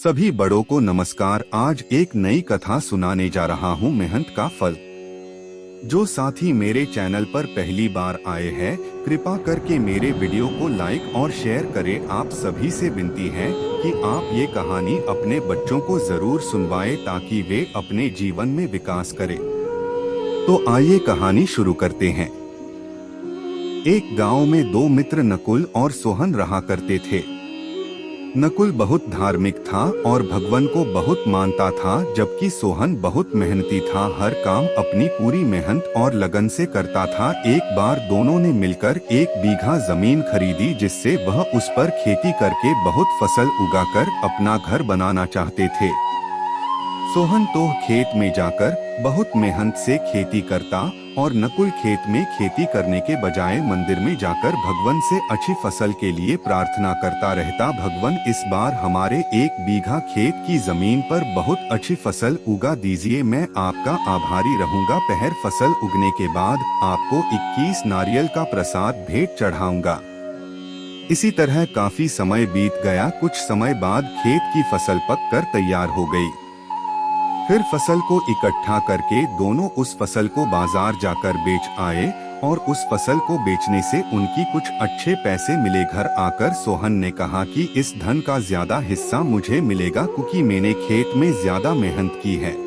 सभी बड़ों को नमस्कार। आज एक नई कथा सुनाने जा रहा हूँ, मेहनत का फल। जो साथी मेरे चैनल पर पहली बार आए हैं, कृपा करके मेरे वीडियो को लाइक और शेयर करें। आप सभी से विनती है कि आप ये कहानी अपने बच्चों को जरूर सुनवाएं ताकि वे अपने जीवन में विकास करें। तो आइए कहानी शुरू करते हैं। एक गांव में दो मित्र नकुल और सोहन रहा करते थे। नकुल बहुत धार्मिक था और भगवान को बहुत मानता था, जबकि सोहन बहुत मेहनती था। हर काम अपनी पूरी मेहनत और लगन से करता था। एक बार दोनों ने मिलकर 1 बीघा जमीन खरीदी, जिससे वह उस पर खेती करके बहुत फसल उगाकर अपना घर बनाना चाहते थे। सोहन तो खेत में जाकर बहुत मेहनत से खेती करता और नकुल खेत में खेती करने के बजाय मंदिर में जाकर भगवान से अच्छी फसल के लिए प्रार्थना करता रहता। भगवान, इस बार हमारे 1 बीघा खेत की जमीन पर बहुत अच्छी फसल उगा दीजिए, मैं आपका आभारी रहूंगा। पहर फसल उगने के बाद आपको 21 नारियल का प्रसाद भेंट चढ़ाऊंगा। इसी तरह काफी समय बीत गया। कुछ समय बाद खेत की फसल पककर तैयार हो गई। फिर फसल को इकट्ठा करके दोनों उस फसल को बाजार जाकर बेच आए और उस फसल को बेचने से उनकी कुछ अच्छे पैसे मिले। घर आकर सोहन ने कहा कि इस धन का ज्यादा हिस्सा मुझे मिलेगा, क्योंकि मैंने खेत में ज्यादा मेहनत की है।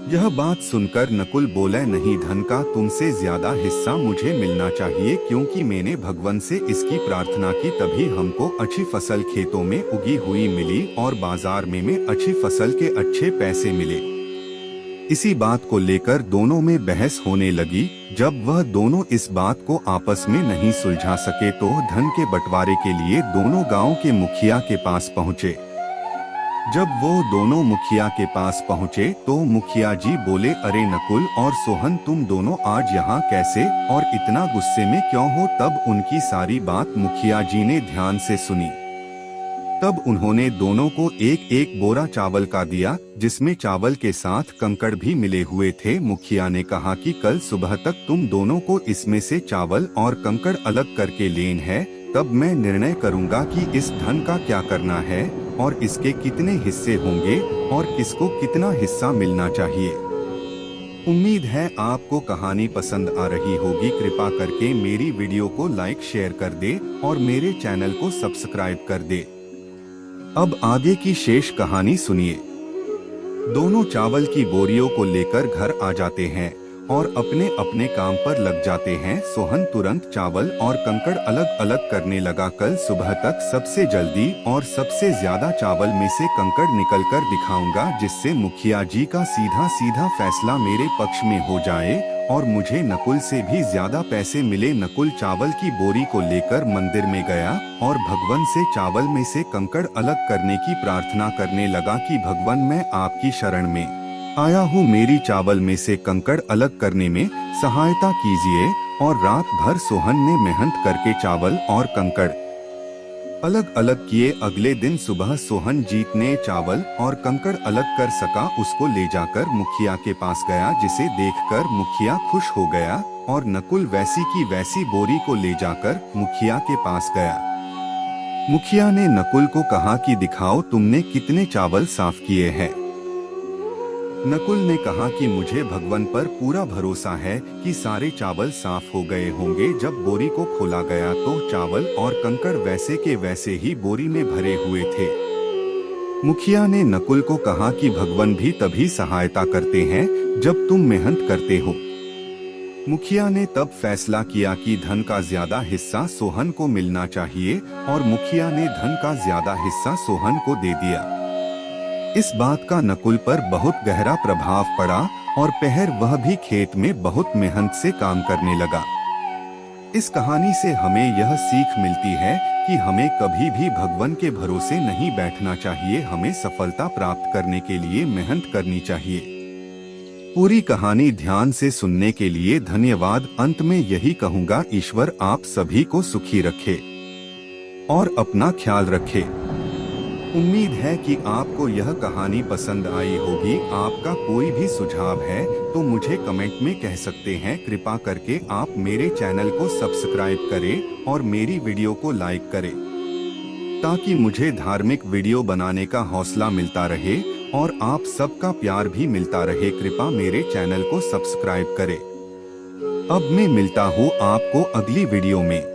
यह बात सुनकर नकुल बोले, नहीं, धन का तुमसे ज्यादा हिस्सा मुझे मिलना चाहिए, क्योंकि मैंने भगवान से इसकी प्रार्थना की, तभी हमको अच्छी फसल खेतों में उगी हुई मिली और बाजार में अच्छी फसल के अच्छे पैसे मिले। इसी बात को लेकर दोनों में बहस होने लगी। जब वह दोनों इस बात को आपस में नहीं सुलझा सके तो धन के बंटवारे के लिए दोनों गांव के मुखिया के पास पहुँचे। जब वो दोनों मुखिया के पास पहुँचे तो मुखिया जी बोले, अरे नकुल और सोहन, तुम दोनों आज यहाँ कैसे और इतना गुस्से में क्यों हो? तब उनकी सारी बात मुखिया जी ने ध्यान से सुनी। तब उन्होंने दोनों को एक एक बोरा चावल का दिया, जिसमें चावल के साथ कंकड़ भी मिले हुए थे। मुखिया ने कहा कि कल सुबह तक तुम दोनों को इसमें से चावल और कंकड़ अलग करके लेन है, तब मैं निर्णय करूंगा कि इस धन का क्या करना है और इसके कितने हिस्से होंगे और किसको कितना हिस्सा मिलना चाहिए। उम्मीद है आपको कहानी पसंद आ रही होगी। कृपा करके मेरी वीडियो को लाइक शेयर कर दे और मेरे चैनल को सब्सक्राइब कर दे। अब आगे की शेष कहानी सुनिए। दोनों चावल की बोरियों को लेकर घर आ जाते हैं और अपने अपने काम पर लग जाते हैं। सोहन तुरंत चावल और कंकड़ अलग अलग करने लगा। कल सुबह तक सबसे जल्दी और सबसे ज्यादा चावल में से कंकड़ निकल कर दिखाऊंगा, जिससे मुखिया जी का सीधा सीधा फैसला मेरे पक्ष में हो जाए और मुझे नकुल से भी ज्यादा पैसे मिले। नकुल चावल की बोरी को लेकर मंदिर में गया और भगवान से चावल में से कंकड़ अलग करने की प्रार्थना करने लगा कि भगवान, मैं आपकी शरण में आया हूँ, मेरी चावल में से कंकड़ अलग करने में सहायता कीजिए। और रात भर सोहन ने मेहनत करके चावल और कंकड़ अलग अलग किए। अगले दिन सुबह सोहन जितने चावल और कंकड़ अलग कर सका उसको ले जाकर मुखिया के पास गया, जिसे देखकर मुखिया खुश हो गया और नकुल वैसी की वैसी बोरी को ले जाकर मुखिया के पास गया। मुखिया ने नकुल को कहा कि दिखाओ तुमने कितने चावल साफ किए हैं। नकुल ने कहा कि मुझे भगवान पर पूरा भरोसा है कि सारे चावल साफ हो गए होंगे। जब बोरी को खोला गया तो चावल और कंकड़ वैसे के वैसे ही बोरी में भरे हुए थे। मुखिया ने नकुल को कहा कि भगवान भी तभी सहायता करते हैं जब तुम मेहनत करते हो। मुखिया ने तब फैसला किया कि धन का ज्यादा हिस्सा सोहन को मिलना चाहिए और मुखिया ने धन का ज्यादा हिस्सा सोहन को दे दिया। इस बात का नकुल पर बहुत गहरा प्रभाव पड़ा और पहर वह भी खेत में बहुत मेहनत से काम करने लगा। इस कहानी से हमें यह सीख मिलती है कि हमें कभी भी भगवान के भरोसे नहीं बैठना चाहिए। हमें सफलता प्राप्त करने के लिए मेहनत करनी चाहिए। पूरी कहानी ध्यान से सुनने के लिए धन्यवाद। अंत में यही कहूँगा, ईश्वर आप सभी को सुखी रखे और अपना ख्याल रखे। उम्मीद है कि आपको यह कहानी पसंद आई होगी। आपका कोई भी सुझाव है तो मुझे कमेंट में कह सकते हैं। कृपा करके आप मेरे चैनल को सब्सक्राइब करें और मेरी वीडियो को लाइक करें। ताकि मुझे धार्मिक वीडियो बनाने का हौसला मिलता रहे और आप सबका प्यार भी मिलता रहे। कृपया मेरे चैनल को सब्सक्राइब करें। अब मैं मिलता हूँ आपको अगली वीडियो में।